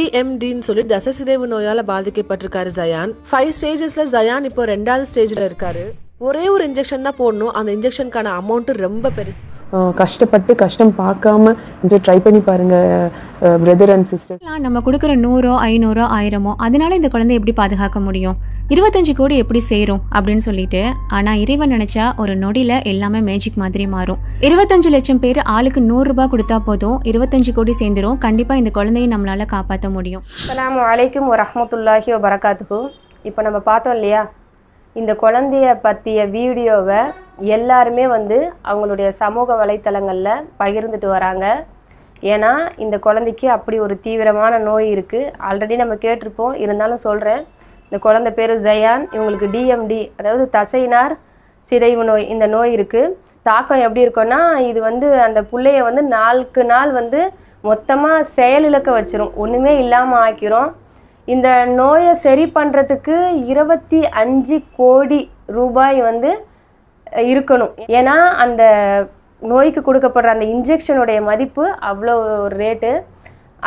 DMDன்னு சொல்லி தசசிதைவு நோயால பாதிக்கப்பட்டிருக்காரு ஜயான். 5 ஸ்டேஜஸ்ல ஜயான் இப்போ 2வது ஸ்டேஜ்ல இருக்காரு. ஒரே ஒரு இன்ஜெக்ஷன் தான் போடணும். அந்த இன்ஜெக்ஷனுக்கான அமௌண்ட் ரொம்ப பெருசு. கஷ்டப்பட்டு கஷ்டம் பார்க்காம கொஞ்சம் ட்ரை பண்ணி பாருங்க பிரதர் அண்ட் சிஸ்டர். நம்ம கொடுக்குற 100, 500, 1000 அதனால இந்த குழந்தைய எப்படி பாதுகாக்க முடியும்? 25 கோடி எப்படி சேரும் அப்படின்னு சொல்லிட்டு. ஆனா இறைவன் நினைச்சா ஒரு நொடியில எல்லாமே மேஜிக் மாதிரி மாறும். 25 லட்சம் பேர் ஆளுக்கு 100 ரூபாய் கொடுத்தா போதும், 25 கோடி சேர்ந்துரும். கண்டிப்பா இந்த குழந்தையை நம்மளால காப்பாற்ற முடியும். அஸ்ஸலாமு அலைக்கும் வரஹ்மத்துல்லாஹி வபரகாத்துஹு. இப்போ நம்ம பார்த்தோம் இல்லையா, இந்த குழந்தைய பற்றிய வீடியோவை எல்லாருமே அவங்களுடைய சமூக வலைத்தளங்களில் பகிர்ந்துட்டு வராங்க. ஏன்னா இந்த குழந்தைக்கு அப்படி ஒரு தீவிரமான நோய் இருக்குது. ஆல்ரெடி நம்ம கேட்டிருப்போம், இருந்தாலும் சொல்கிறேன். இந்த குழந்தை பேர் ஜயான். இவங்களுக்கு DMD, அதாவது தசைநார் சிதைவு நோய், இந்த நோய் இருக்குது. தாக்கம் எப்படி இருக்குன்னா, இது அந்த பிள்ளைய நாளுக்கு நாள் மொத்தமாக செயலிழக்க வச்சிரும், ஒன்றுமே இல்லாமல் ஆக்கிரும். இந்த நோயை சரி பண்ணுறதுக்கு 25 கோடி ரூபாய் இருக்கணும். ஏன்னா அந்த நோய்க்கு கொடுக்கப்படுற அந்த இன்ஜெக்ஷனுடைய மதிப்பு அவ்வளோ ஒரு ரேட்டு.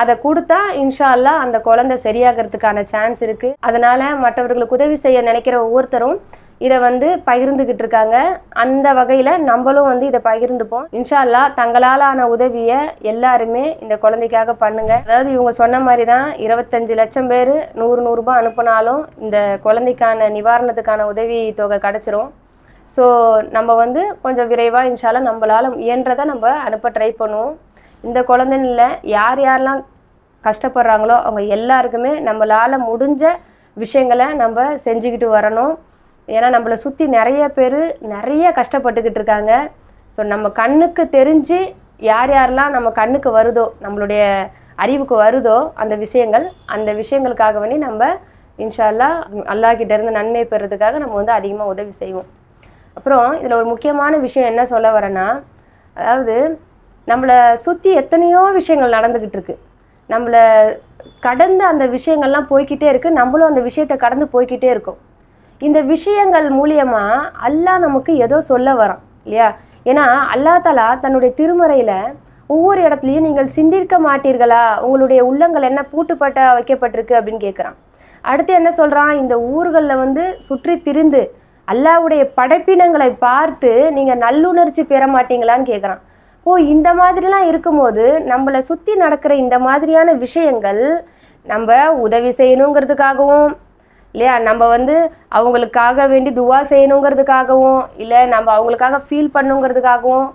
அதை கொடுத்தா இன்ஷா அல்லாஹ் அந்த குழந்தை சரியாகிறதுக்கான சான்ஸ் இருக்குது. அதனால் மற்றவர்களுக்கு உதவி செய்ய நினைக்கிற ஒவ்வொருத்தரும் இதை பகிர்ந்துக்கிட்டு இருக்காங்க. அந்த வகையில் நம்மளும் இதை பகிர்ந்துப்போம். இன்ஷா அல்லாஹ் தங்களால் ஆன உதவியை எல்லாருமே இந்த குழந்தைக்காக பண்ணுங்க. அதாவது இவங்க சொன்ன மாதிரி தான் 25 லட்சம் பேர் 100 ரூபாய் அனுப்புனாலும் இந்த குழந்தைக்கான நிவாரணத்துக்கான உதவி தொகை கிடச்சிரும். ஸோ நம்ம கொஞ்சம் விரைவாக இன்ஷா அல்லாஹ் நம்மளால் இயன்றதை நம்ம அனுப்ப ட்ரை பண்ணுவோம். இந்த குழந்தைன்னு இல்லை, யார் யாரெல்லாம் கஷ்டப்படுறாங்களோ அவங்க எல்லாருக்குமே நம்மளால் முடிஞ்ச விஷயங்களை நம்ம செஞ்சுக்கிட்டு வரணும். ஏன்னா நம்மளை சுற்றி நிறைய பேர் நிறைய கஷ்டப்பட்டுக்கிட்டு இருக்காங்க. ஸோ நம்ம கண்ணுக்கு தெரிஞ்சு யார் யாரெல்லாம் நம்ம கண்ணுக்கு வருதோ, நம்மளுடைய அறிவுக்கு வருதோ அந்த விஷயங்களுக்காக நம்ம இன்ஷா அல்லாஹ் அல்லாஹ்கிட்ட இருந்து நன்மை பெறுறதுக்காக நம்ம அதிகமாக உதவி செய்வோம். அப்புறம் இதில் ஒரு முக்கியமான விஷயம் என்ன சொல்ல வரேன்னா, அதாவது நம்மளை சுற்றி எத்தனையோ விஷயங்கள் நடந்துக்கிட்டு இருக்கு. நம்மளை கடந்து அந்த விஷயங்கள்லாம் போய்கிட்டே இருக்குது. நம்மளும் அந்த விஷயத்தை கடந்து போய்கிட்டே இருக்கோம். இந்த விஷயங்கள் மூலியமாக அல்லாஹ் நமக்கு ஏதோ சொல்ல வரான் இல்லையா? ஏன்னா அல்லாஹ் தஆலா தன்னுடைய திருமறையில் ஒவ்வொரு இடத்துலையும் நீங்கள் சிந்திக்க மாட்டீர்களா, உங்களுடைய உள்ளங்கள் என்ன பூட்டுப்பட்ட வைக்கப்பட்டிருக்கு அப்படின்னு கேட்குறான். அடுத்து என்ன சொல்கிறான், இந்த ஊர்களில் சுற்றி திரிந்து அல்லாஹ்வுடைய படைப்பினங்களை பார்த்து நீங்கள் நல்லுணர்ச்சி பெற மாட்டீங்களான்னு கேட்குறான். இந்த மாதிரிலாம் இருக்கும்போது நம்மளை சுற்றி நடக்கிற இந்த மாதிரியான விஷயங்கள் நம்ம உதவி செய்யணுங்கிறதுக்காகவும் இல்லையா, நம்ம அவங்களுக்காக வேண்டி துவா செய்யணுங்கிறதுக்காகவும் இல்லை நம்ம அவங்களுக்காக ஃபீல் பண்ணுங்கிறதுக்காகவும்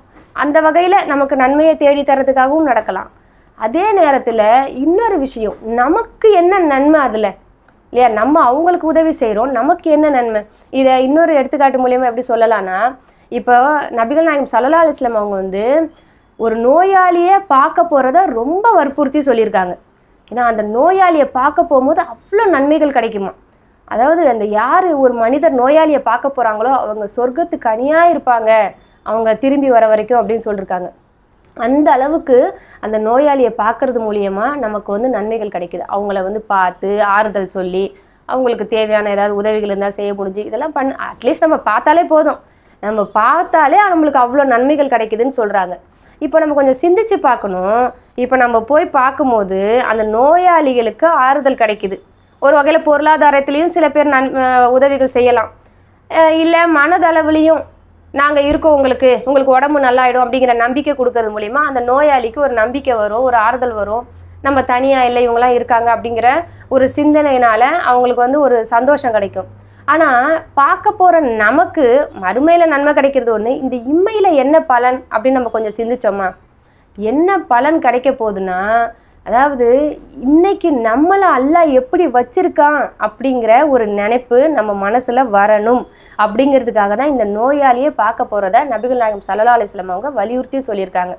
அந்த வகையில் நமக்கு நன்மையை தேடி தரதுக்காகவும் நடக்கலாம். அதே நேரத்தில் இன்னொரு விஷயம், நமக்கு என்ன நன்மை அதில் இல்லையா, நம்ம அவங்களுக்கு உதவி செய்கிறோம், நமக்கு என்ன நன்மை. இதை இன்னொரு எடுத்துக்காட்டு மூலியமாக எப்படி சொல்லலாம்னா, இப்போ நபிகள் நாயகம் ஸல்லல்லாஹு அலைஹி வஸல்லம் அவங்க ஒரு நோயாளியை பார்க்க போகிறத ரொம்ப வற்புறுத்தி சொல்லியிருக்காங்க. ஏன்னா அந்த நோயாளியை பார்க்க போகும்போது அவ்வளோ நன்மைகள் கிடைக்குமா. அதாவது அந்த யார் ஒரு மனிதர் நோயாளியை பார்க்க போகிறாங்களோ அவங்க சொர்க்கத்துக்கு அணியாக இருப்பாங்க அவங்க திரும்பி வர வரைக்கும் அப்படின்னு சொல்லியிருக்காங்க. அந்த அளவுக்கு அந்த நோயாளியை பார்க்கறது மூலியமாக நமக்கு நன்மைகள் கிடைக்குது. அவங்கள பார்த்து ஆறுதல் சொல்லி அவங்களுக்கு தேவையான ஏதாவது உதவிகள் இருந்தால் செய்ய முடிஞ்சு இதெல்லாம் அட்லீஸ்ட் நம்ம பார்த்தாலே போதும், நம்ம பார்த்தாலே நம்மளுக்கு அவ்வளோ நன்மைகள் கிடைக்குதுன்னு சொல்கிறாங்க. இப்போ நம்ம கொஞ்சம் சிந்திச்சு பார்க்கணும். இப்போ நம்ம போய் பார்க்கும்போது அந்த நோயாளிகளுக்கு ஆறுதல் கிடைக்குது. ஒரு வகையில் பொருளாதாரத்துலேயும் சில பேர் உதவிகள் செய்யலாம், இல்லை மனதளவுலேயும் நாங்கள் இருக்கோம், உங்களுக்கு உடம்பு நல்லாயிடும் அப்படிங்கிற நம்பிக்கை கொடுக்கறது மூலிமா அந்த நோயாளிக்கு ஒரு நம்பிக்கை வரும், ஒரு ஆறுதல் வரும். நம்ம தனியாக இல்லை, இவங்களாம் இருக்காங்க அப்படிங்கிற ஒரு சிந்தனையினால் அவங்களுக்கு ஒரு சந்தோஷம் கிடைக்கும். ஆனால் பார்க்க போகிற நமக்கு மறுமையில் நன்மை கிடைக்கிறது ஒன்று, இந்த இம்மையில் என்ன பலன் அப்படின்னு நம்ம கொஞ்சம் சிந்திச்சோமா? என்ன பலன் கிடைக்க போகுதுன்னா, அதாவது இன்னைக்கு நம்மளை அல்லாஹ் எப்படி வச்சிருக்கான் அப்படிங்கிற ஒரு நினைப்பு நம்ம மனசில் வரணும். அப்படிங்கிறதுக்காக தான் இந்த நோயாளியை பார்க்க போகிறத நபிகள் நாயகம் ஸல்லல்லாஹு அலைஹி வஸல்லம் அவங்க வலியுறுத்தி சொல்லியிருக்காங்க.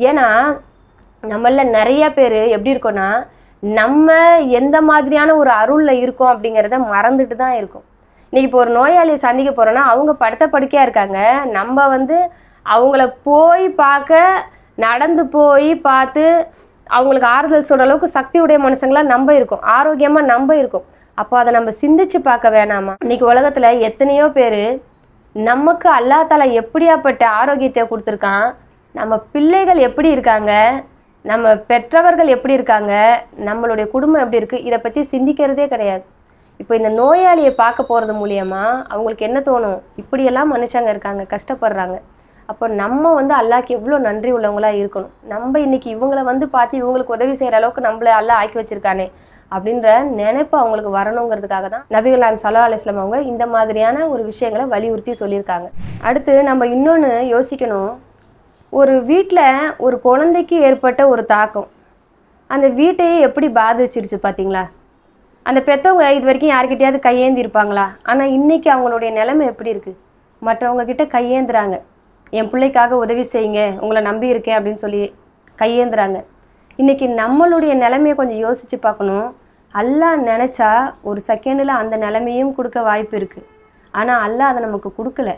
ஏன்னா நம்மள நிறைய பேர் எப்படி இருக்கோன்னா, நம்ம எந்த மாதிரியான ஒரு அருளில் இருக்கோம் அப்படிங்கிறத மறந்துட்டு தான் இருக்கும். இன்றைக்கி இப்போ ஒரு நோயாளியை சந்திக்க போகிறோன்னா அவங்க படுத்த படுக்கையாக இருக்காங்க, நம்ம அவங்கள போய் பார்க்க நடந்து போய் பார்த்து அவங்களுக்கு ஆறுதல் சொல்கிற அளவுக்கு சக்தியுடைய மனுஷங்களாக நம்ம இருக்கோம், ஆரோக்கியமாக நம்ம இருக்கோம். அப்போ அதை நம்ம சிந்திச்சு பார்க்க வேணாமா? இன்றைக்கி உலகத்தில் எத்தனையோ பேர் நமக்கு அல்லாஹ் தஆலா எப்படியாப்பட்ட ஆரோக்கியத்தை கொடுத்துருக்கான், நம்ம பிள்ளைகள் எப்படி இருக்காங்க, நம்ம பெற்றவர்கள் எப்படி இருக்காங்க, நம்மளுடைய குடும்பம் எப்படி இருக்குது, இதை பற்றி சிந்திக்கிறதே கிடையாது. இப்போ இந்த நோயாளியை பார்க்க போகிறது மூலியமா அவங்களுக்கு என்ன தோணும், இப்படியெல்லாம் மனுஷங்க இருக்காங்க, கஷ்டப்படுறாங்க. அப்போ நம்ம வந்து அல்லாஹ்க்கு எவ்வளோ நன்றி உள்ளவங்களாக இருக்கணும். நம்ம இன்னைக்கு இவங்கள வந்து பார்த்து இவங்களுக்கு உதவி செய்கிற அளவுக்கு நம்மளை அல்லாஹ் ஆக்கி வச்சிருக்கானே அப்படின்ற நினைப்பு அவங்களுக்கு வரணுங்கிறதுக்காக தான் நபிகள் நாயகம் ஸல்லல்லாஹு அலைஹி வஸல்லம் அவங்க இந்த மாதிரியான ஒரு விஷயங்களை வலியுறுத்தி சொல்லியிருக்காங்க. அடுத்து நம்ம இன்னொன்று யோசிக்கணும். ஒரு வீட்டில் ஒரு குழந்தைக்கு ஏற்பட்ட ஒரு தாக்கம் அந்த வீட்டையே எப்படி பாதிச்சிருச்சு பார்த்தீங்களா? அந்த பெற்றவங்க இது வரைக்கும் யார்கிட்டயாவது கையேந்தி இருப்பாங்களா? ஆனால் இன்றைக்கி அவங்களுடைய நிலைமை எப்படி இருக்குது? மற்றவங்க கிட்ட கையேந்துறாங்க, என் பிள்ளைக்காக உதவி செய்யுங்க, உங்களை நம்பி இருக்கேன் அப்படின்னு சொல்லி கையேந்துறாங்க. இன்றைக்கி நம்மளுடைய நிலைமையை கொஞ்சம் யோசித்து பார்க்கணும். அல்லாஹ் நினச்சா ஒரு செகண்டில் அந்த நிலைமையும் கொடுக்க வாய்ப்பு இருக்குது. ஆனால் அல்லாஹ் அதை நமக்கு கொடுக்கல.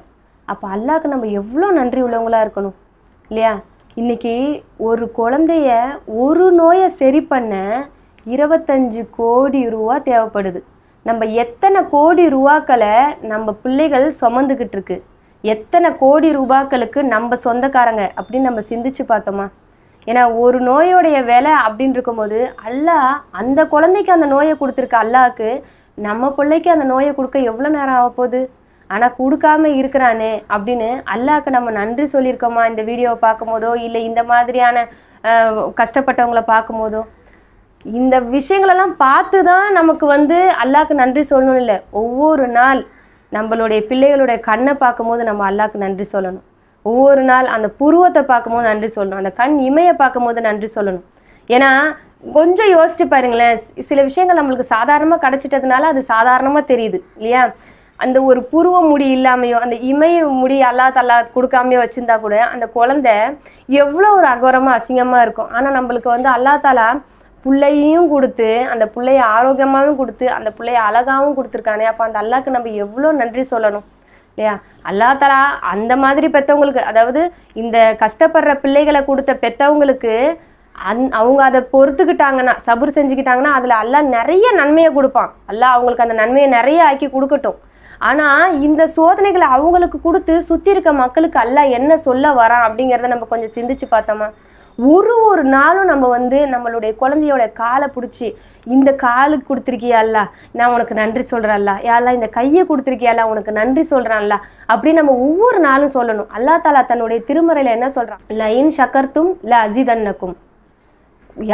அப்போ அல்லாஹ்க்கு நம்ம எவ்வளோ நன்றி உள்ளவங்களாக இருக்கணும் இல்லையா? இன்றைக்கி ஒரு குழந்தைய ஒரு நோயை சரி பண்ண 25 கோடி ரூபா தேவைப்படுது. நம்ம எத்தனை கோடி ரூபாக்களை நம்ம பிள்ளைகள் சுமந்துக்கிட்டு இருக்கு, எத்தனை கோடி ரூபாக்களுக்கு நம்ம சொந்தக்காரங்க அப்படின்னு நம்ம சிந்திச்சு பார்த்தோமா? ஏன்னா ஒரு நோயோடைய விலை அப்படின்னு இருக்கும்போது அல்லாஹ் அந்த குழந்தைக்கு அந்த நோயை கொடுத்துருக்க அல்லாஹ்க்கு நம்ம பிள்ளைக்கு அந்த நோயை கொடுக்க எவ்வளோ நேரம் ஆக போகுது? ஆனால் கொடுக்காம இருக்கிறானே அப்படின்னு அல்லாஹ்க்கு நம்ம நன்றி சொல்லியிருக்கோமா? இந்த வீடியோவை பார்க்கும் போதோ இல்லை இந்த மாதிரியான கஷ்டப்பட்டவங்களை பார்க்கும் போதோ இந்த விஷயங்களெல்லாம் பார்த்து தான் நமக்கு வந்து அல்லாஹ்க்கு நன்றி சொல்லணும். இல்லை, ஒவ்வொரு நாள் நம்மளுடைய பிள்ளைகளுடைய கண்ணை பார்க்கும்போது நம்ம அல்லாஹ்க்கு நன்றி சொல்லணும். ஒவ்வொரு நாள் அந்த புருவத்தை பார்க்கும்போது நன்றி சொல்லணும், அந்த கண் இமையை பார்க்கும்போது நன்றி சொல்லணும். ஏன்னா கொஞ்சம் யோசிச்சு பாருங்களேன், சில விஷயங்கள் நம்மளுக்கு சாதாரணமாக கிடச்சிட்டதுனால அது சாதாரணமாக தெரியுது இல்லையா? அந்த ஒரு புருவ முடி இல்லாமையோ அந்த இமை முடி அல்லாஹ் கொடுக்காமையோ வச்சுருந்தா கூட அந்த குழந்தை எவ்வளோ ஒரு அகோரமாக அசிங்கமாக இருக்கும். ஆனால் நம்மளுக்கு வந்து அல்லாஹ் தாலா பிள்ளையும் கொடுத்து அந்த பிள்ளைய ஆரோக்கியமாகவும் கொடுத்து அந்த பிள்ளைய அழகாகவும் கொடுத்துருக்கானே. அப்போ அந்த அல்லாஹ்க்கு நம்ம எவ்வளோ நன்றி சொல்லணும் இல்லையா? அல்லாஹ் தாலா அந்த மாதிரி பெற்றவங்களுக்கு, அதாவது இந்த கஷ்டப்படுற பிள்ளைகளை கொடுத்த பெற்றவங்களுக்கு அவங்க அதை பொறுத்துக்கிட்டாங்கன்னா, சபுர் செஞ்சுக்கிட்டாங்கன்னா அதில் அல்லாஹ் நிறைய நன்மையை கொடுப்பான். அல்லாஹ் அவங்களுக்கு அந்த நன்மையை நிறைய ஆக்கி கொடுக்கட்டும். ஆனால் இந்த சோதனைகளை அவங்களுக்கு கொடுத்து சுற்றி இருக்க மக்களுக்கு அல்லாஹ் என்ன சொல்ல வரான் அப்படிங்கிறத நம்ம கொஞ்சம் சிந்திச்சு பார்த்தோமா? ஒரு நாளும் நம்ம வந்து நம்மளுடைய குழந்தையோட காலை பிடிச்சி, இந்த காலுக்கு கொடுத்துருக்கியா அல்லா, நான் உனக்கு நன்றி சொல்கிறேன்ல, யாரெல்லாம் இந்த கையை கொடுத்துருக்கியால உனக்கு நன்றி சொல்கிறான்ல அப்படின்னு நம்ம ஒவ்வொரு நாளும் சொல்லணும். அல்லாஹ் தாலா தன்னுடைய திருமறையில் என்ன சொல்கிறான்? லயின் ஷக்கர்த்தும் ல அசிதன்னக்கும்.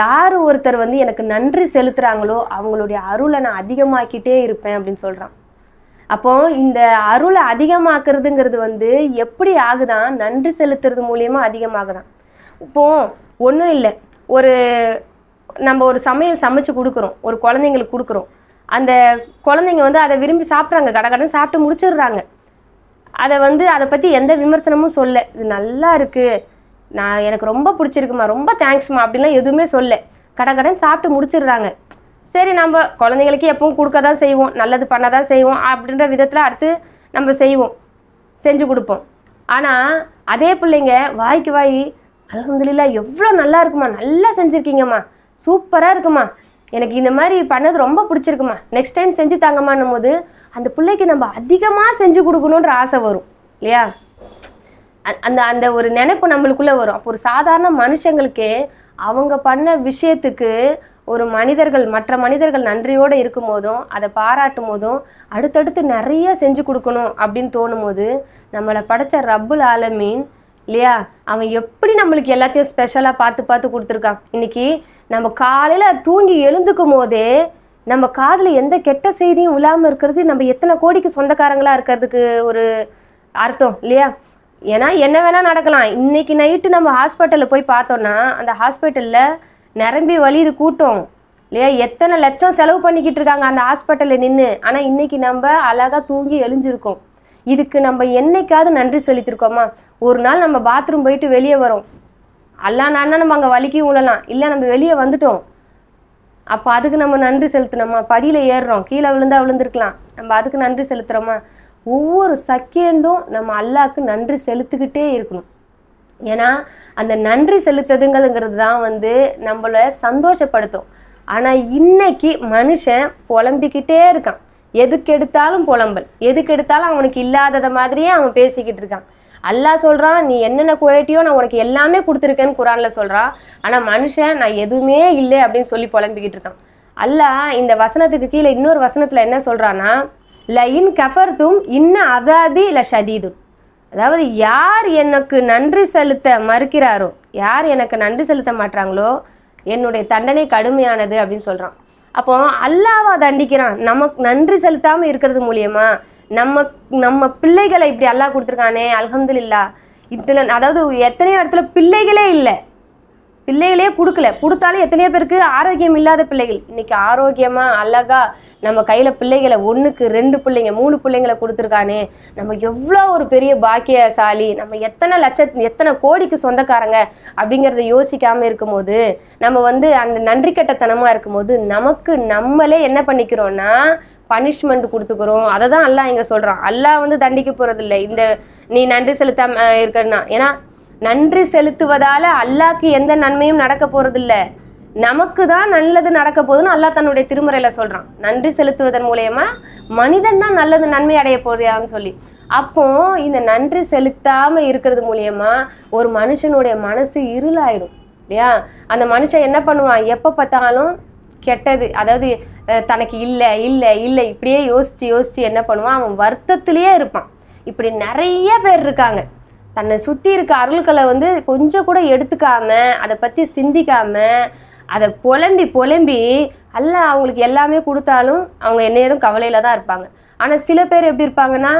யார் ஒருத்தர் வந்து எனக்கு நன்றி செலுத்துகிறாங்களோ அவங்களுடைய அருளை நான் அதிகமாக்கிட்டே இருப்பேன் அப்படின்னு சொல்கிறான். அப்போ இந்த அருளை அதிகமாக்குறதுங்கிறது வந்து எப்படி ஆகுதான்? நன்றி செலுத்துறது மூலியமா அதிகமாகுதான். இப்போ ஒன்றும் இல்லை, நம்ம ஒரு சமையல் சமைச்சு கொடுக்குறோம், ஒரு குழந்தைங்களுக்கு கொடுக்குறோம். அந்த குழந்தைங்க வந்து அதை விரும்பி சாப்பிட்றாங்க, கடகடன்னு சாப்பிட்டு முடிச்சிடுறாங்க. அதை பற்றி எந்த விமர்சனமும் சொல்ல, இது நல்லா இருக்குது, எனக்கு ரொம்ப பிடிச்சிருக்குமா, ரொம்ப தேங்க்ஸ்மா அப்படின்லாம் எதுவுமே சொல்ல, கடகடன்னு சாப்பிட்டு முடிச்சிடுறாங்க. சரி, நம்ம குழந்தைங்களுக்கு எப்பவும் கொடுக்க தான் செய்வோம், நல்லது பண்ண தான் செய்வோம் அப்படின்ற விதத்தில் அடுத்து நம்ம செஞ்சு கொடுப்போம். ஆனால் அதே பிள்ளைங்க வாய்க்கு வாய் அல்ஹம்துலில்லாஹ் எவ்வளோ நல்லா இருக்குமா, நல்லா செஞ்சுருக்கீங்கம்மா, சூப்பராக இருக்குமா, எனக்கு இந்த மாதிரி பண்ணது ரொம்ப பிடிச்சிருக்குமா, நெக்ஸ்ட் டைம் செஞ்சு தாங்கம்மான்னும் போது அந்த பிள்ளைக்கு நம்ம அதிகமாக செஞ்சு கொடுக்கணுன்ற ஆசை வரும் இல்லையா? அந்த ஒரு நினைப்பு நம்மளுக்குள்ளே வரும். அப்போ ஒரு சாதாரண மனுஷங்களுக்கே அவங்க பண்ண விஷயத்துக்கு ஒரு மற்ற மனிதர்கள் நன்றியோடு இருக்கும் போதும் அதை பாராட்டும் போதும் அடுத்தடுத்து நிறைய செஞ்சு கொடுக்கணும் அப்படின்னு தோணும் போது நம்மளை படைச்ச ரப்புல் ஆலமீன் இல்லையா, அவன் எப்படி நம்மளுக்கு எல்லாத்தையும் ஸ்பெஷலாக பார்த்து கொடுத்துருக்கான். இன்னைக்கு நம்ம காலையில் தூங்கி எழுந்துக்கும் போதே நம்ம காதில் எந்த கெட்ட செய்தியும் விழாமல் இருக்கிறது நம்ம எத்தனை கோடிக்கு சொந்தக்காரங்களாக இருக்கிறதுக்கு ஒரு அர்த்தம் இல்லையா? ஏன்னா என்ன வேணால் நடக்கலாம். இன்னைக்கு நைட்டு நம்ம ஹாஸ்பிட்டலில் போய் பார்த்தோன்னா அந்த ஹாஸ்பிட்டலில் நிரம்பி வலியுது கூட்டம் இல்லையா? எத்தனை லட்சம் செலவு பண்ணிக்கிட்டு இருக்காங்க அந்த ஹாஸ்பிட்டலில் நின்று. ஆனால் இன்னைக்கு நம்ம அழகாக தூங்கி எழுஞ்சிருக்கோம். இதுக்கு நம்ம என்னைக்காவது நன்றி செலுத்திருக்கோமா? ஒரு நாள் நம்ம பாத்ரூம் போயிட்டு வெளியே வரோம், அல்லாஹ் நான்னா நம்ம அங்கே வலிக்கி விழலாம், இல்லை நம்ம வெளியே வந்துட்டோம், அப்போ அதுக்கு நம்ம நன்றி செலுத்தினோமா? படியில் ஏறுறோம், கீழே விழுந்திருக்கலாம், நம்ம அதுக்கு நன்றி செலுத்துகிறோமா? ஒவ்வொரு செகண்டும் நம்ம அல்லாஹ்க்கு நன்றி செலுத்திக்கிட்டே இருக்கணும். ஏன்னா அந்த நன்றி செலுத்துதுங்கிறது தான் வந்து நம்மளை சந்தோஷப்படுத்தும். ஆனால் இன்னைக்கு மனுஷன் புலம்பிக்கிட்டே இருக்கான், எதுக்கு எடுத்தாலும் புலம்பல், எதுக்கு எடுத்தாலும் அவனுக்கு இல்லாததை மாதிரியே அவன் பேசிக்கிட்டு இருக்கான். அல்லாஹ் சொல்கிறான் நீ என்னென்ன குவாலிட்டியோ நான் உனக்கு எல்லாமே கொடுத்துருக்கேன்னு குரானில் சொல்கிறான். ஆனால் மனுஷன் நான் எதுவுமே இல்லை அப்படின்னு சொல்லி புலம்பிக்கிட்டு இருக்கான். அல்லாஹ் இந்த வசனத்துக்கு கீழே இன்னொரு வசனத்தில் என்ன சொல்கிறான்னா, லஇன் கஃபர்தும் இன்ன அதாபி ல ஷதீதுன். அதாவது யார் எனக்கு நன்றி செலுத்த மறுக்கிறாரோ, யார் எனக்கு நன்றி செலுத்த மாட்டாங்களோ என்னுடைய தண்டனை கடுமையானது அப்படின்னு சொல்கிறான். அப்போ அல்லாஹ்வா தண்டிக்கிறான் நமக்கு நன்றி செலுத்தாமல் இருக்கிறது மூலியமா. நம்ம பிள்ளைகளை இப்படி அல்லாஹ் கொடுத்துருக்கானே, அல்ஹம்துலில்லாஹ். இதில் அதாவது எத்தனையோ இடத்துல பிள்ளைகளே இல்லை, பிள்ளைகளே கொடுத்தாலும் எத்தனையோ பேருக்கு ஆரோக்கியம் இல்லாத பிள்ளைகள். இன்னைக்கு ஆரோக்கியமாக அழகாக நம்ம கையில் பிள்ளைகளை 1க்கு 2 பிள்ளைங்க 3 பிள்ளைங்களை கொடுத்துருக்கானே, நம்ம எவ்வளோ ஒரு பெரிய பாக்கியசாலி, நம்ம எத்தனை கோடிக்கு சொந்தக்காரங்க அப்படிங்கிறத யோசிக்காமல் இருக்கும்போது, நம்ம அந்த நன்றி கெட்டத்தனமாக இருக்கும்போது நம்மளே என்ன பண்ணிக்கிறோன்னா பனிஷ்மெண்ட் கொடுத்துக்கிறோம். அதை தான் அல்லாஹ் இங்கே சொல்கிறான். அல்லாஹ் தண்டிக்க போகிறதில்லை இந்த நீ நன்றி செலுத்தாம இருக்கிறன்னா. ஏன்னா நன்றி செலுத்துவதால் அல்லாஹ்க்கு எந்த நன்மையும் நடக்க போகிறதில்ல, நமக்கு தான் நல்லது நடக்க போகுதுன்னு அல்லாஹ் தன்னுடைய திருமுறையில் சொல்கிறான். நன்றி செலுத்துவதன் மூலயமா மனிதன் தான் நல்லது நன்மை அடைய போறியான்னு சொல்லி. அப்போ இந்த நன்றி செலுத்தாமல் இருக்கிறது மூலயமா ஒரு மனுஷனுடைய மனசு இருளாயிடும் இல்லையா. அந்த மனுஷன் என்ன பண்ணுவான், எப்போ பார்த்தாலும் கெட்டது, அதாவது தனக்கு இல்லை இல்லை இல்லை இப்படியே யோசித்து என்ன பண்ணுவான், அவன் வருத்தத்திலேயே இருப்பான். இப்படி நிறைய பேர் இருக்காங்க. தன்னை சுற்றி இருக்க அருள்களை கொஞ்சம் கூட எடுத்துக்காம, அதை பற்றி சிந்திக்காம, அதை புலம்பி அல்லாஹ் அவங்களுக்கு எல்லாமே கொடுத்தாலும் அவங்க எந்நேரம் கவலையில் தான் இருப்பாங்க. ஆனால் சில பேர் எப்படி இருப்பாங்கன்னா,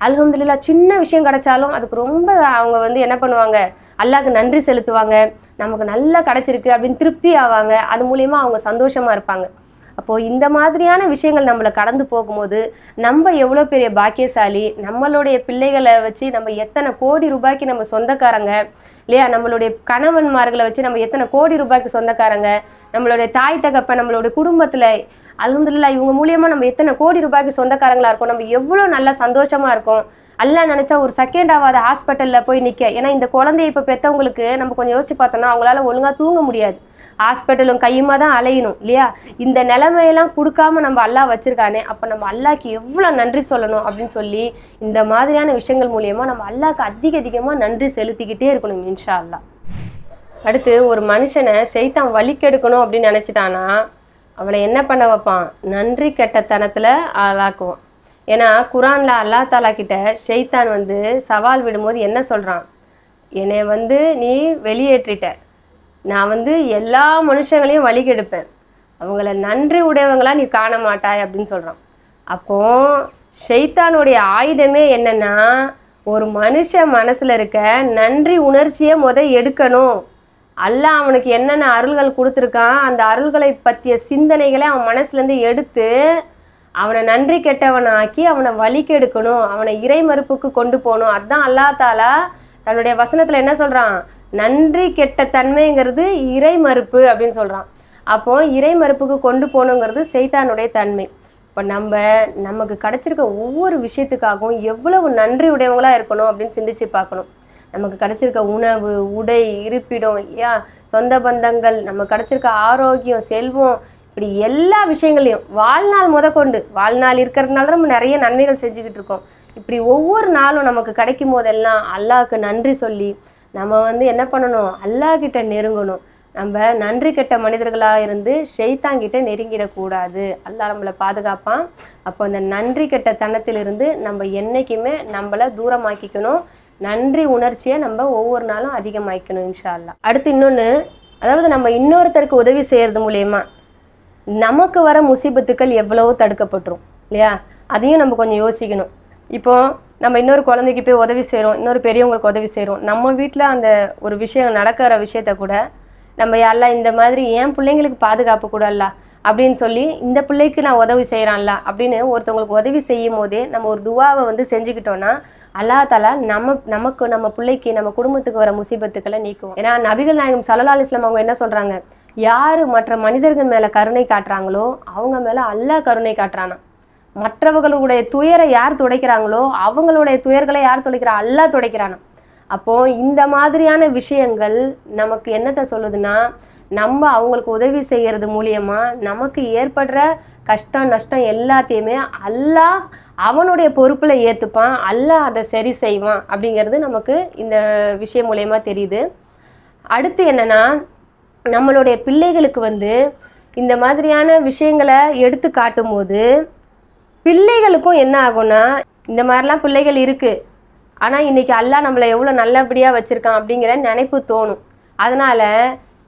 அல்ஹம்துலில்லாஹ் சின்ன விஷயம் கிடைச்சாலும் அதுக்கு ரொம்ப அவங்க என்ன பண்ணுவாங்க, அல்லாஹ்க்கு நன்றி செலுத்துவாங்க, நமக்கு நல்லா கிடைச்சிருக்கு அப்படின்னு திருப்தி ஆவாங்க. அது மூலயமா அவங்க சந்தோஷமாக இருப்பாங்க. அப்போது இந்த மாதிரியான விஷயங்கள் நம்மளை கடந்து போகும்போது நம்ம எவ்வளோ பெரிய பாக்கியசாலி, நம்மளுடைய பிள்ளைகளை வச்சு நம்ம எத்தனை கோடி ரூபாய்க்கு நம்ம சொந்தக்காரங்க இல்லையா, நம்மளுடைய கணவன்மார்களை வச்சு நம்ம எத்தனை கோடி ரூபாய்க்கு சொந்தக்காரங்க, நம்மளுடைய தாய் தகப்பன் நம்மளுடைய குடும்பத்தில் அல்ஹம்துலில்லாஹ் இவங்க மூலியமாக நம்ம எத்தனை கோடி ரூபாய்க்கு சொந்தக்காரங்களாக இருக்கோம், நம்ம எவ்வளோ நல்லா சந்தோஷமாக இருக்கோம். அல்லாஹ் நினச்சா ஒரு செகண்ட் ஆகாத ஹாஸ்பிட்டலில் போய் நிற்க. ஏன்னா இந்த குழந்தைய இப்போ பெற்றவங்களுக்கு நம்ம கொஞ்சம் யோசிச்சு பார்த்தோம்னா அவங்களால ஒழுங்காக தூங்க முடியாது, ஹாஸ்பிட்டலும் கையுமா தான் அலையணும் இல்லையா. இந்த நிலைமையெல்லாம் கொடுக்காம நம்ம அல்லாஹ் வச்சிருக்கானே, அப்போ நம்ம அல்லாஹ்க்கு எவ்வளோ நன்றி சொல்லணும் அப்படின்னு சொல்லி இந்த மாதிரியான விஷயங்கள் மூலியமாக நம்ம அல்லாஹ்க்கு அதிகமாக நன்றி செலுத்திக்கிட்டே இருக்கணும் இன்ஷா அல்லாஹ். அடுத்து ஒரு மனுஷனை ஷைத்தான் வலிக்கெடுக்கணும் அப்படின்னு நினச்சிட்டானா அவளை என்ன பண்ண வைப்பான், நன்றி கெட்டத்தனத்தில் ஆளாக்குவான். ஏன்னா குரானில் அல்லாஹ் தாலா கிட்ட ஷைத்தான் சவால் விடும்போது என்ன சொல்கிறான், என்னை நீ வெளியேற்றிட்ட, நான் எல்லா மனுஷங்களையும் வழிகெடுப்பேன், அவங்கள நன்றி உடையவங்களாம் நீ காண மாட்டாய் அப்படின்னு சொல்கிறான். அப்போ ஷைத்தானுடைய ஆயுதமே என்னன்னா, ஒரு மனுஷன் மனசில் இருக்க நன்றி உணர்ச்சியை எடுக்கணும். அல்லாஹ் அவனுக்கு என்னென்ன அருள்கள் கொடுத்துருக்கான், அந்த அருள்களை பற்றிய சிந்தனைகளை அவன் மனசுலேருந்து எடுத்து அவனை நன்றி கெட்டவனாக்கி அவனை வலிக்கெடுக்கணும், அவனை இறை மறுப்புக்கு கொண்டு போகணும். அதுதான் அல்லாஹ் தாலா தன்னுடைய வசனத்தில் என்ன சொல்கிறான், நன்றி கெட்ட தன்மைங்கிறது இறை மறுப்பு அப்படின்னு சொல்கிறான். அப்போ இறை மறுப்புக்கு கொண்டு போகணுங்கிறது ஷைத்தானுடைய தன்மை. இப்போ நமக்கு கிடைச்சிருக்க ஒவ்வொரு விஷயத்துக்காகவும் எவ்வளவு நன்றி உடையவங்களாக இருக்கணும் அப்படின்னு சிந்திச்சு பார்க்கணும். நமக்கு கிடைச்சிருக்க உணவு, உடை, இருப்பிடம் இல்லையா, சொந்த பந்தங்கள், நம்ம கிடைச்சிருக்க ஆரோக்கியம், செல்வம், இப்படி எல்லா விஷயங்களையும் வாழ்நாள் வாழ்நாள் இருக்கிறதுனால தான் நம்ம நிறைய நன்மைகள் செஞ்சுக்கிட்டு இருக்கோம். இப்படி ஒவ்வொரு நாளும் நமக்கு கிடைக்கும் போதெல்லாம் அல்லாஹ்க்கு நன்றி சொல்லி நம்ம என்ன பண்ணணும், அல்லாஹ்கிட்ட நெருங்கணும். நம்ம நன்றி கெட்ட மனிதர்களாக இருந்து ஷைத்தான்கிட்ட நெருங்கிடக்கூடாது. அல்லாஹ் நம்மளை பாதுகாப்பான். அப்போ அந்த நன்றி கெட்ட தனத்திலிருந்து நம்ம என்றைக்குமே நம்மளை தூரமாக்கிக்கணும். நன்றி உணர்ச்சியை நம்ம ஒவ்வொரு நாளும் அதிகமாக்கணும் இன்ஷா அல்லாஹ். அடுத்து இன்னொன்று, அதாவது நம்ம இன்னொருத்தருக்கு உதவி செய்கிறது மூலயமா நமக்கு வர முசீபத்துக்கள் எவ்வளவோ தடுக்கப்பட்டுரும் இல்லையா. அதையும் நம்ம கொஞ்சம் யோசிக்கணும். இப்போது நம்ம இன்னொரு குழந்தைக்கு போய் உதவி செய்கிறோம், இன்னொரு பெரியவங்களுக்கு உதவி செய்கிறோம். நம்ம வீட்டில் அந்த ஒரு விஷயம் நடக்கிற விஷயத்த கூட நம்ம யாரெல்லாம் இந்த மாதிரி என் பிள்ளைங்களுக்கு பாதுகாப்பு கூட அல்ல அப்படின்னு சொல்லி இந்த பிள்ளைக்கு நான் உதவி செய்கிறான்ல அப்படின்னு ஒருத்தவங்களுக்கு உதவி செய்யும் போதே நம்ம ஒரு துவாவை செஞ்சுக்கிட்டோன்னா அல்லாஹ் தாலா நம்ம பிள்ளைக்கு நம்ம குடும்பத்துக்கு வர முசீபத்துக்களை நீக்குவோம். ஏன்னா நபிகள் நாயகம் ஸல்லல்லாஹு அலைஹி வஸல்லம் அவங்க என்ன சொல்கிறாங்க, யார் மற்ற மனிதர்கள் மேலே கருணை காட்டுறாங்களோ அவங்க மேலே அல்லாஹ் கருணை காட்டுறானா. மற்றவர்களுடைய துயரை யார் துடைக்கிறாங்களோ அவங்களுடைய துயர்களை யார் துடைக்கிறா, அல்லாஹ் துடைக்கிறானா. அப்போது இந்த மாதிரியான விஷயங்கள் நமக்கு என்னத்தை சொல்லுதுன்னா, நம்ம அவங்களுக்கு உதவி செய்கிறது மூலியமாக நமக்கு ஏற்படுற கஷ்டம் நஷ்டம் எல்லாத்தையுமே அல்லாஹ் அவனுடைய பொறுப்பில் ஏற்றுப்பான், அல்லாஹ் அதை சரி செய்வான் அப்படிங்கிறது நமக்கு இந்த விஷயம் மூலயமா தெரியுது. அடுத்து என்னென்னா, நம்மளுடைய பிள்ளைகளுக்கு வந்து இந்த மாதிரியான விஷயங்களை எடுத்து காட்டும் போது பிள்ளைகளுக்கும் என்ன ஆகும்னா, இந்த மாதிரிலாம் பிள்ளைகள் இருக்குது, ஆனால் இன்றைக்கி அல்லாஹ் நம்மளை எவ்வளோ நல்லபடியாக வச்சுருக்கான் அப்படிங்கிற நினைப்பு தோணும். அதனால்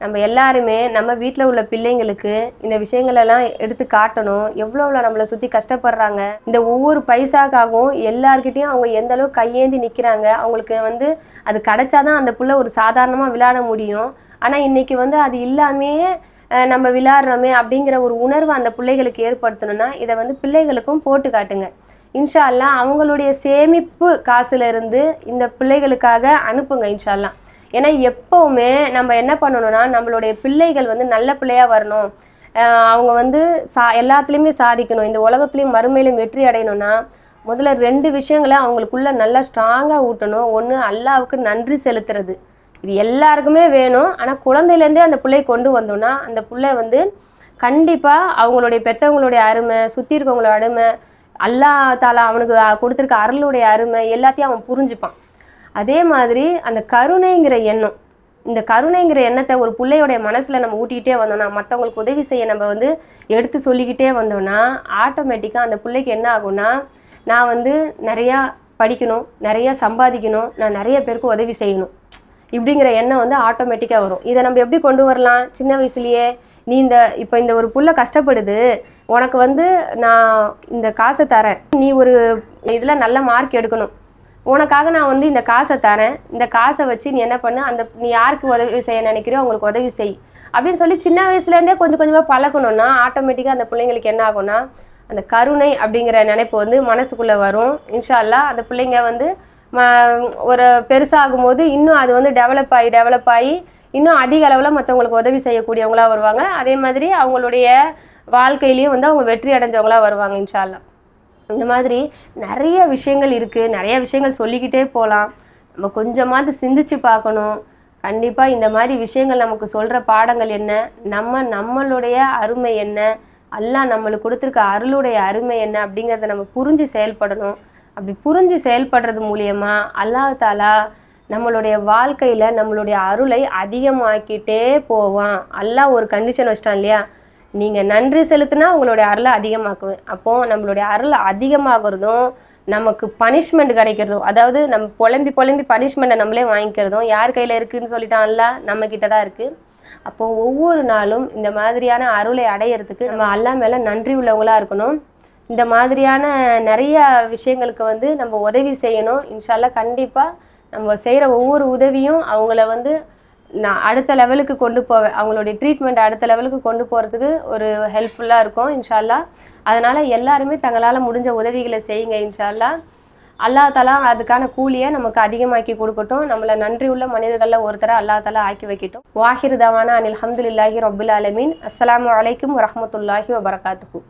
நம்ம எல்லாருமே நம்ம வீட்டில் உள்ள பிள்ளைங்களுக்கு இந்த விஷயங்களெல்லாம் எடுத்து காட்டணும். எவ்வளோ நம்மளை சுற்றி கஷ்டப்படுறாங்க, இந்த ஒவ்வொரு பைசாக்காகவும் எல்லார்கிட்டையும் அவங்க எந்த அளவுக்கு கையேந்தி நிற்கிறாங்க. அவங்களுக்கு வந்து அது கிடைச்சாதான் அந்த பிள்ளை ஒரு சாதாரணமாக விளையாட முடியும். ஆனால் இன்றைக்கி வந்து அது இல்லாமையே நம்ம விளையாடுறோமே அப்படிங்கிற ஒரு உணர்வு அந்த பிள்ளைகளுக்கு ஏற்படுத்தணும்னா இதை வந்து பிள்ளைகளுக்கும் போட்டு காட்டுங்க. இன்ஷா அல்லாஹ் அவங்களுடைய சேமிப்பு காசுலேருந்து இந்த பிள்ளைகளுக்காக அனுப்புங்க இன்ஷா அல்லாஹ். ஏன்னா எப்போவுமே நம்ம என்ன பண்ணணும்னா, நம்மளுடைய பிள்ளைகள் வந்து நல்ல பிள்ளையாக வரணும், அவங்க வந்து எல்லாத்துலேயுமே சாதிக்கணும், இந்த உலகத்துலேயும் மறுமையிலும் வெற்றி அடையணும்னா முதல்ல 2 விஷயங்களை அவங்களுக்குள்ள நல்லா ஸ்ட்ராங்காக ஊட்டணும். ஒன்று, அல்லாஹ்வுக்கு நன்றி செலுத்துறது. இது எல்லாருக்குமே வேணும். ஆனால் குழந்தையிலேருந்தே அந்த பிள்ளை கொண்டு வந்தோன்னா அந்த பிள்ளை வந்து கண்டிப்பாக அவங்களுடைய பெற்றவங்களுடைய அருமை, சுற்றி இருக்கவங்களோட அருமை, அல்லாஹ் தாலா அவனுக்கு கொடுத்துருக்க அருளுடைய அருமை எல்லாத்தையும் அவன் புரிஞ்சுப்பான். அதே மாதிரி அந்த கருணைங்கிற எண்ணம், இந்த கருணைங்கிற எண்ணத்தை ஒரு பிள்ளையோடைய மனசில் நம்ம ஊட்டிக்கிட்டே வந்தோம்னா, மற்றவங்களுக்கு உதவி செய்ய நம்ம வந்து எடுத்து சொல்லிக்கிட்டே வந்தோம்னா ஆட்டோமேட்டிக்காக அந்த பிள்ளைக்கு என்ன ஆகும்னா, நான் வந்து நிறையா படிக்கணும், நிறையா சம்பாதிக்கணும், நான் நிறைய பேருக்கு உதவி செய்யணும் இப்படிங்கிற எண்ணம் வந்து ஆட்டோமேட்டிக்காக வரும். இதை நம்ம எப்படி கொண்டு வரலாம்? சின்ன வயசுலேயே நீ இப்போ இந்த ஒரு புள்ள கஷ்டப்படுது, உனக்கு வந்து நான் இந்த காசை தரேன், நீ ஒரு இதில் நல்ல மார்க் எடுக்கணும், உனக்காக நான் வந்து இந்த காசை தரேன், இந்த காசை வச்சு நீ என்ன பண்ணு, நீ யாருக்கு உதவி செய்ய நினைக்கிறியோ அவங்களுக்கு உதவி செய் அப்படின்னு சொல்லி சின்ன வயசுலேருந்தே கொஞ்சம் கொஞ்சமாக பழக்கணும்னா ஆட்டோமேட்டிக்காக அந்த பிள்ளைங்களுக்கு என்ன ஆகும்னா, அந்த கருணை அப்படிங்கிற நினைப்பு வந்து மனசுக்குள்ளே வரும். இன்ஷா அல்லாஹ் அந்த பிள்ளைங்க வந்து ஒரு பெருசாகும்போது இன்னும் அது வந்து டெவலப் ஆகி இன்னும் அதிக அளவில் மற்றவங்களுக்கு உதவி செய்யக்கூடியவங்களாக வருவாங்க. அதே மாதிரி அவங்களுடைய வாழ்க்கையிலையும் வந்து அவங்க வெற்றி அடைஞ்சவங்களாக வருவாங்க இன்ஷா அல்லாஹ். இந்த மாதிரி நிறைய விஷயங்கள் இருக்குது, நிறைய விஷயங்கள் சொல்லிக்கிட்டே போகலாம். நம்ம கொஞ்சமாவது சிந்திச்சு பார்க்கணும். கண்டிப்பாக இந்த மாதிரி விஷயங்கள் நமக்கு சொல்கிற பாடங்கள் என்ன, நம்மளுடைய அருமை என்ன, அல்லாஹ் நம்மளுக்கு கொடுத்துருக்க அருளுடைய அருமை என்ன அப்படிங்கிறத நம்ம புரிஞ்சு செயல்படணும். அப்படி புரிஞ்சு செயல்படுறது மூலியமா அல்லாஹ் தாலா நம்மளுடைய வாழ்க்கையில் நம்மளுடைய அருளை அதிகமாக்கிட்டே போவான். அல்லாஹ் ஒரு கண்டிஷன் வச்சிட்டான் இல்லையா, நீங்கள் நன்றி செலுத்தினா உங்களுடைய அருளை அதிகமாக்குவேன். அப்போது நம்மளுடைய அருள் அதிகமாகிறதும் நமக்கு பனிஷ்மெண்ட் கிடைக்கிறதும், அதாவது நம்ம புலம்பி பனிஷ்மெண்ட்டை நம்மளே வாங்கிக்கிறதும் யார் கையில் இருக்குதுன்னு சொல்லிட்டான்ல, நம்ம கிட்ட தான் இருக்குது. அப்போது ஒவ்வொரு நாளும் இந்த மாதிரியான அருளை அடையிறதுக்கு நம்ம அல்லாஹ் மேலே நன்றி உள்ளவங்களாக இருக்கணும். இந்த மாதிரியான நிறைய விஷயங்களுக்கு வந்து நம்ம உதவி செய்யணும். இன்ஷா அல்லாஹ் கண்டிப்பாக நம்ம செய்கிற ஒவ்வொரு உதவியும் அவங்கள வந்து நான் அடுத்த லெவலுக்கு கொண்டு போவேன், அவங்களுடைய ட்ரீட்மெண்ட் அடுத்த லெவலுக்கு கொண்டு போகிறதுக்கு ஒரு ஹெல்ப்ஃபுல்லாக இருக்கும் இன்ஷா அல்லாஹ். அதனால் எல்லாருமே தங்களால் முடிஞ்ச உதவிகளை செய்யுங்க இன்ஷா அல்லாஹ். அல்லாஹ் தாலா அதுக்கான கூலியை நமக்கு அதிகமாக்கி கொடுக்கட்டும். நம்மளை நன்றி உள்ள மனிதர்களில் ஒருத்தரை அல்லாஹ் தாலா ஆக்கி வைக்கட்டும். வாஹிர் தவானா அனில் ஹம்துலில்லாஹி ரப்பில் ஆலமீன். அஸ்ஸலாமு அலைக்கும் வரஹ்மத்துல்லாஹி வபரகாத்துஹு.